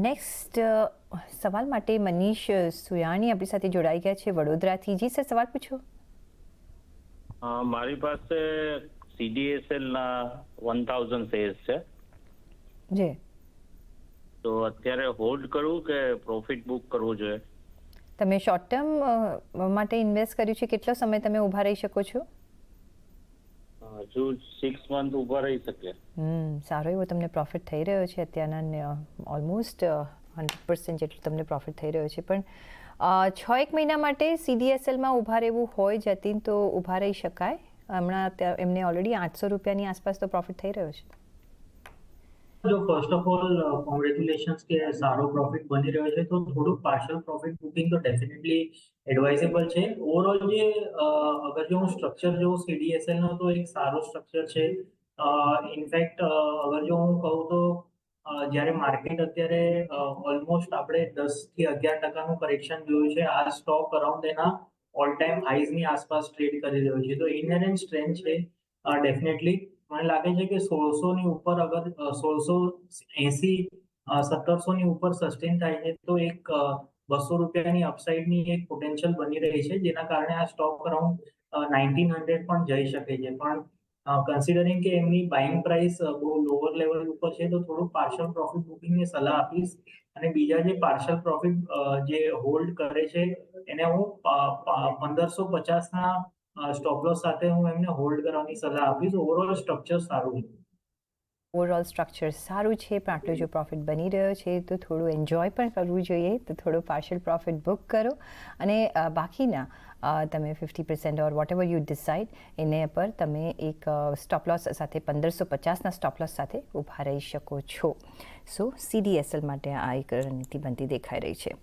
Next સવાલ માટે મનીષ સુયાણી આપણી સાથે જોડાઈ ગયા છે વડોદરાથી. જી સર, સવાલ પૂછો. મારી પાસે CDSL ના 1000 શેર્સ છે. જી. તો અત્યારે હોલ્ડ કરવું કે પ્રોફિટ બુક કરવું જોઈએ? તમે શોર્ટ ટર્મ માટે ઇન્વેસ્ટ કર્યું છે, કેટલો સમય તમે ઊભા રહી શકો છો? હજુ 6 મંથ ઊભા રહી શકે. સારો એવો તમને પ્રોફિટ થઈ રહ્યો છે અત્યારના, ઓલમોસ્ટ 100% જેટલું તમને પ્રોફિટ થઈ રહ્યો છે. પણ 6-1 મહિના માટે CDSLમાં ઊભા રહેવું હોય જતીન તો ઊભા રહી શકાય. હમણાં એમને ઓલરેડી 800 રૂપિયાની આસપાસ તો પ્રોફિટ થઈ રહ્યો છે. જો ફર્સ્ટ ઓફ ઓલ કોંગ્રેચ્યુલેશન્સ કે સારો પ્રોફિટ બની રહ્યો છે, તો થોડું પાર્શિયલ પ્રોફિટ બુકિંગ તો ડેફિનેટલી એડવાઇઝેબલ છે. ઓવરઓલ જે અગર જો હું સ્ટ્રક્ચર જોઉં CDSL નો, તો એક સારો સ્ટ્રક્ચર છે. ઇનફેક્ટ અગર જો હું કહું તો જ્યારે માર્કેટ અત્યારે ઓલમોસ્ટ આપણે 10 થી 11% કરેક્શન જોયું છે, આ સ્ટોક અરાઉન્ડ એના ઓલ ટાઈમ હાઈઝની આસપાસ ટ્રેડ કરી રહ્યો છે. તો ઇનહેરન્ટ સ્ટ્રેન્થ છે ડેફિનેટલી. મને લાગે છે કે 1600 ની ઉપર અગર 1680 1700 ની ઉપર સસ્ટેન થાય છે, તો એક 200 રૂપિયાની અપસાઇડની એક પોટેન્શિયલ બની રહી છે, જેના કારણે આ સ્ટોક અરાઉન્ડ 1900 પણ જઈ શકે છે. પણ કન્સિડરિંગ કે એમની બાઇંગ પ્રાઇસ બહુ લોઅર લેવલ ઉપર છે, તો થોડું પાર્શિયલ પ્રોફિટ બુકિંગની સલાહ આપીશ. અને બીજા જે પાર્શિયલ પ્રોફિટ જે હોલ્ડ કરે છે, એને હું 1550 ના સ્ટોપ લોસ સાથે હું એમને હોલ્ડ કરવાની સલાહ આપીશ. ઓવરઓલ સ્ટ્રક્ચર સારું છે. ઓવરઓલ સ્ટ્રક્ચર સારું છે, પણ આટલો જો પ્રોફિટ બની રહ્યો છે તો થોડું એન્જોય પણ કરવું જોઈએ. તો થોડું પાર્શિયલ પ્રોફિટ બુક કરો અને બાકીના તમે 50% ઓર વોટ એવર યુ ડિસાઇડ એને પર તમે એક સ્ટોપ લોસ સાથે 1550ના સ્ટોપ લોસ સાથે ઊભા રહી શકો છો. સો CDSL માટે આ એક રણનીતિ બનતી દેખાઈ રહી છે.